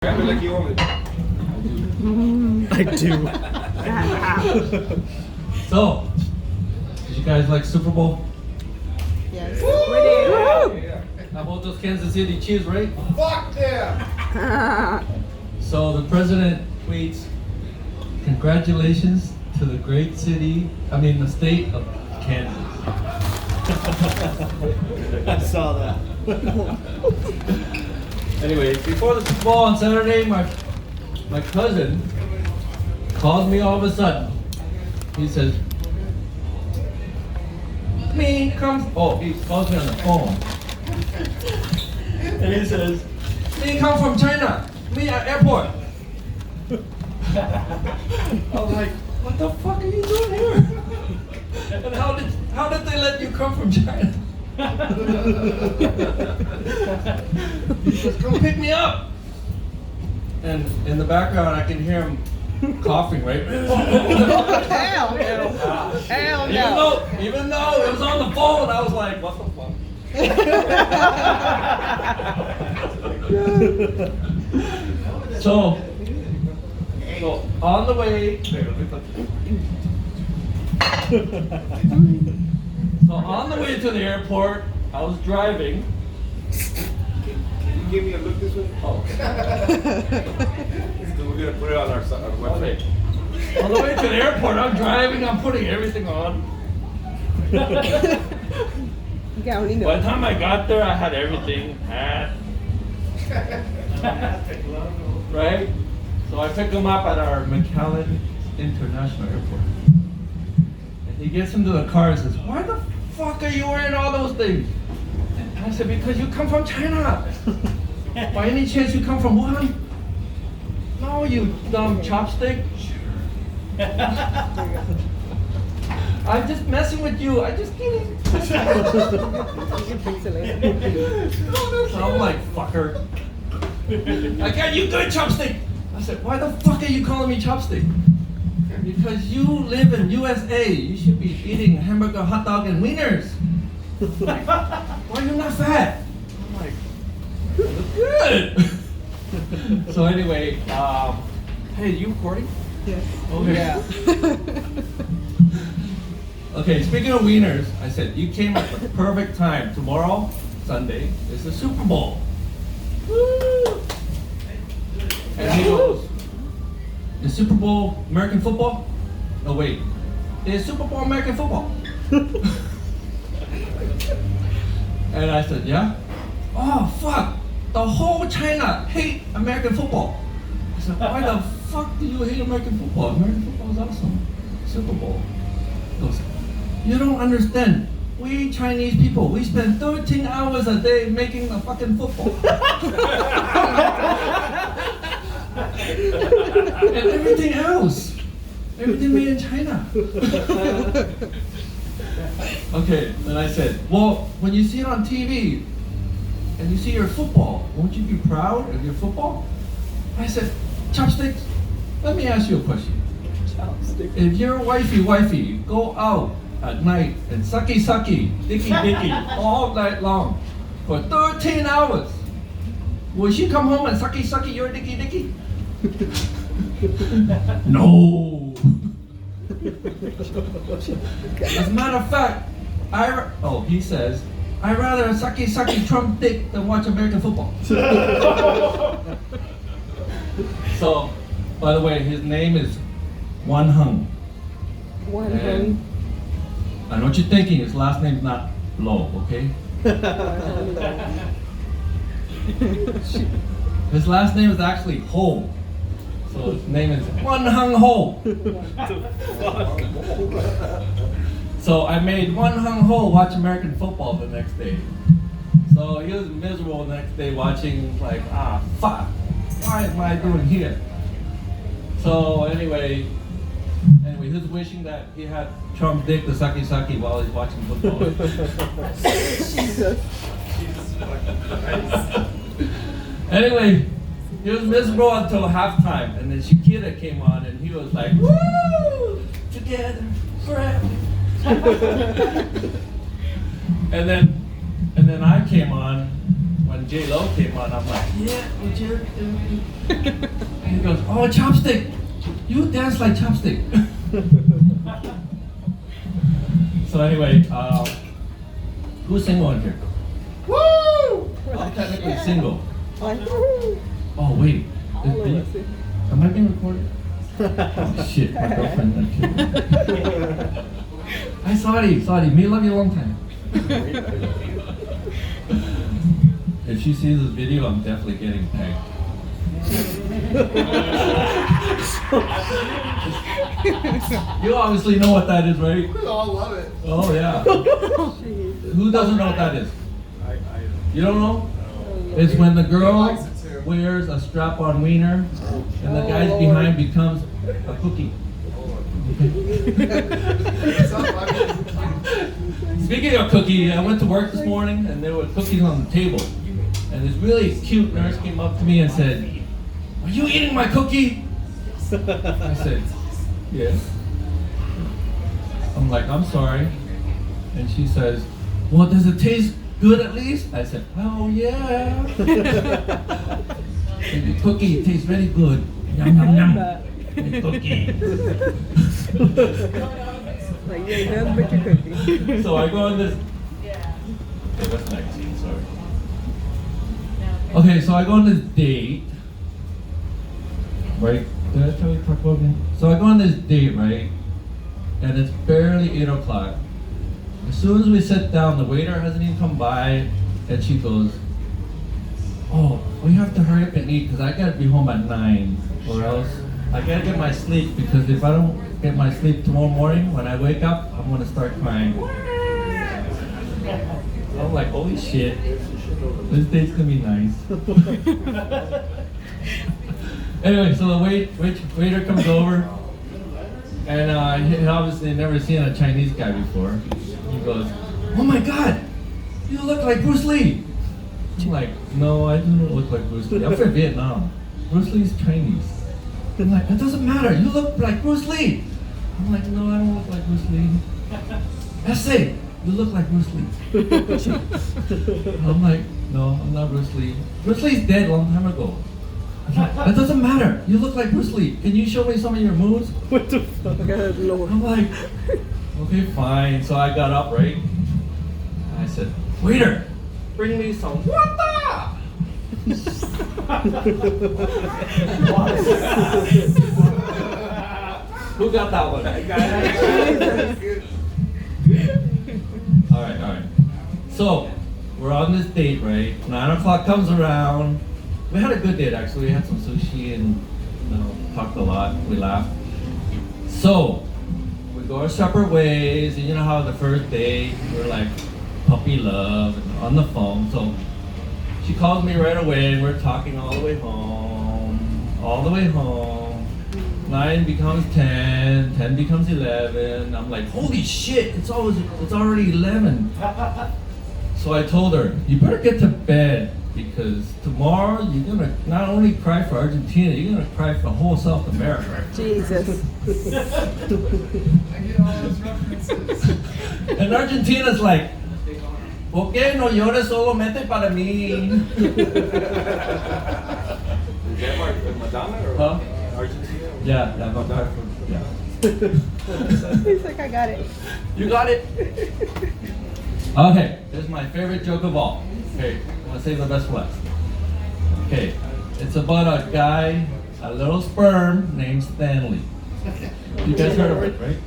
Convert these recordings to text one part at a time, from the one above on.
Grab it like you own it. I do. So, did you guys like Super Bowl? Yes. Woo! We do. Yeah. How about those Kansas City Chiefs, right? Fuck yeah! So the president tweets, "Congratulations to the great the state of Kansas." I saw that. Anyway, before the Super Bowl on Saturday, my cousin calls me all of a sudden. He says, he calls me on the phone. And he says, "Me come from China. Me at airport." I was like, "What the fuck are you doing here? And how did they let you come from China?" He says, "Come pick me up." And in the background, I can hear him coughing, right? Hell no. Hell no. Even though it was on the phone, I was like, "What the fuck?" So on the way, to the airport, I was driving. Can you give me a look this way? Oh, We're gonna put it on our website. on the way to the airport, I'm driving, I'm putting everything on. By the time I got there, I had everything. Right? So I picked him up at our McAllen International Airport. And he gets into the car and says, "Why the fuck are you wearing all those things?" And I said, "Because you come from China. By any chance you come from Wuhan?" "No, you dumb chopstick." "I'm just messing with you. I'm just kidding." I'm like, "Fucker." "I got you good, chopstick." I said, "Why the fuck are you calling me chopstick?" "Because you live in USA. You should be eating hamburger, hot dog, and wieners." Like, "Why are you not fat?" I'm like, "I look good." So anyway, hey, you recording? Yes. Okay. Yeah. Okay, speaking of wieners, I said, "You came at the perfect time. Tomorrow, Sunday, is the Super Bowl." Woo! And he goes, "The Super Bowl American football?" "No, wait. Is Super Bowl American football?" And I said, "Yeah." "Oh, fuck. The whole China hate American football." I said, "Why the fuck do you hate American football? American football is awesome. Super Bowl." He goes, "You don't understand. We Chinese people, we spend 13 hours a day making the fucking football." And everything else. Everything made in China. Okay, then I said, "Well, when you see it on TV and you see your football, won't you be proud of your football?" I said, "Chopsticks, let me ask you a question. If your wifey go out at night and sucky, dicky all night long for 13 hours, will she come home and sucky your dicky?" "No." As a matter of fact, he says, "I'd rather sucky Trump dick than watch American football." So, by the way, his name is Wan Hung. And I know what you're thinking, his last name's not Lo, okay? His last name is actually Ho. So his name is Wan Hung Ho. So I made Wan Hung Ho watch American football the next day. So he was miserable the next day watching, like, fuck, why am I doing here? So anyway, he was wishing that he had Trump's dick to sucky while he's watching football. Jesus. Anyway, he was miserable until halftime, and then Shakira came on, and he was like, "Woo! Together forever." And then I came on when J-Lo came on, I'm like, yeah, would you? And he goes, oh, Chopstick, you dance like Chopstick. So anyway, who's single in here? Woo! I'm technically single. Like, Oh wait, am I being recorded? Oh shit, my girlfriend. Hi, sorry, me love you a long time. If she sees this video, I'm definitely getting pegged. You obviously know what that is, right? We all love it. Oh yeah. Who doesn't know what that is? You don't know? It's when the girl wears a strap-on wiener and the guy behind becomes a cookie. Speaking of cookie, I went to work this morning and there were cookies on the table. And this really cute nurse came up to me and said, "Are you eating my cookie?" I said, "Yes." I'm like, "I'm sorry." And she says, "Well, does it taste good at least?" I said, "Oh yeah." And the cookie tastes very good. Yum yum yum. The cookie. like you ain't nothing but your cookie. So I go on this. Okay, that's next scene, sorry. Okay, so I go on this date. Right? Did I tell you to talk about me? So I go on this date, right? And it's barely 8 o'clock. As soon as we sit down, the waiter hasn't even come by, and she goes, "Oh, we have to hurry up and eat because I gotta be home at 9, or else I gotta get my sleep because if I don't get my sleep tomorrow morning, when I wake up, I'm gonna start crying." I'm like, holy shit, this date's gonna be nice. Anyway, so the waiter comes over, and he obviously never seen a Chinese guy before. He goes, "Oh my God, you look like Bruce Lee." I'm like, "No, I do not look like Bruce Lee. I'm from Vietnam. Bruce Lee's Chinese." I'm like, "It doesn't matter. You look like Bruce Lee." I'm like, "No, I don't look like Bruce Lee." "Essay, you look like Bruce Lee." I'm like, "No, I'm not Bruce Lee. Bruce Lee's dead a long time ago." I'm like, "That doesn't matter. You look like Bruce Lee. Can you show me some of your moves?" What the fuck? Good Lord. I'm like, "Okay, fine." So I got up, right? And I said, "Waiter, bring me some water." Who got that one? I got it. All right. So we're on this date, right? 9 o'clock comes around. We had a good date actually. We had some sushi and talked a lot. We laughed. So we go our separate ways. And you know how the first date we're like puppy love and on the phone. So she calls me right away and we're talking all the way home. 9 becomes 10, 10 becomes 11. I'm like, holy shit, it's already 11. So I told her, you better get to bed because tomorrow you're gonna not only cry for Argentina, you're gonna cry for whole South America. Jesus. I get all those references. And Argentina's like, ¿por qué no llores solamente para mí? Is that Madonna or Huh? Argentina? Yeah, Madonna. Yeah. He's like, I got it. You got it. Okay, this is my favorite joke of all. Okay, I'm gonna save the best for last. Okay, it's about a guy, a little sperm named Stanley. You guys heard of it, right?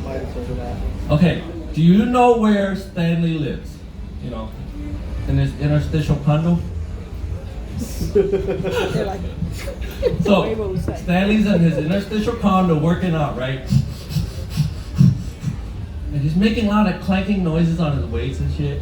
Might have heard of that. Okay, do you know where Stanley lives? You know, in his interstitial condo? They're like, So, Rainbow sex. Stanley's in his interstitial condo working out, right? And he's making a lot of clanking noises on his weights and shit.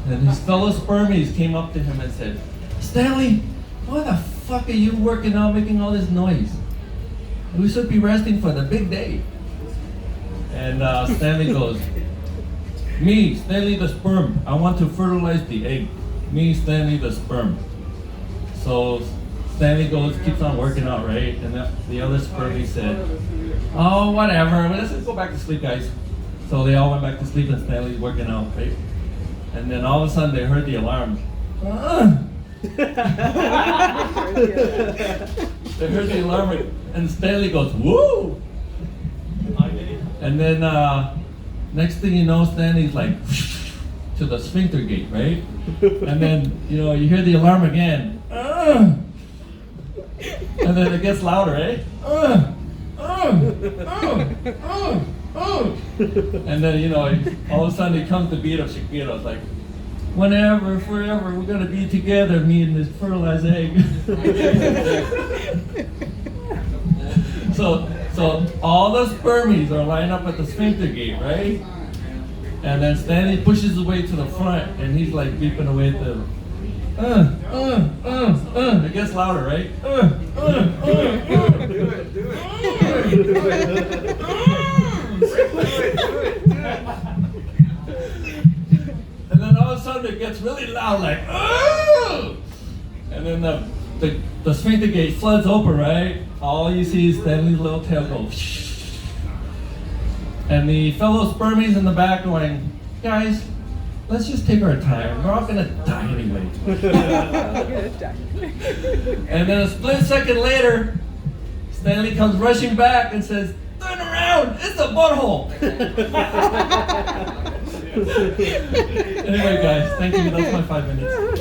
And his fellow spermies came up to him and said, "Stanley, why the fuck are you working out making all this noise? We should be resting for the big day." And Stanley goes, "Me, Stanley the sperm, I want to fertilize the egg. Me, Stanley the sperm." So Stanley keeps on working out, right? And the other spermy said, "Oh, whatever, let's just go back to sleep, guys." So they all went back to sleep and Stanley's working out, right? And then all of a sudden they heard the alarm. They heard the alarm and Stanley goes, woo! And then next thing you know, Stanley's like to the sphincter gate, right? And then you hear the alarm again. And then it gets louder, right? And then all of a sudden he comes to beat up Shakira. It's like, whenever, forever, we're gonna be together, me and this fertilized egg. So all the spermies are lined up at the sphincter gate, right? And then Stanley pushes his way to the front, and he's like beeping away at the. It gets louder, right? And then all of a sudden it gets really loud, like, and then the sphincter gate floods open, right? All you see is Stanley's little tail go. And the fellow spermies in the back going, guys, let's just take our time. We're all gonna die anyway. And then a split second later, Stanley comes rushing back and says, turn around, it's a butthole. Anyway, guys, thank you. That's my 5 minutes.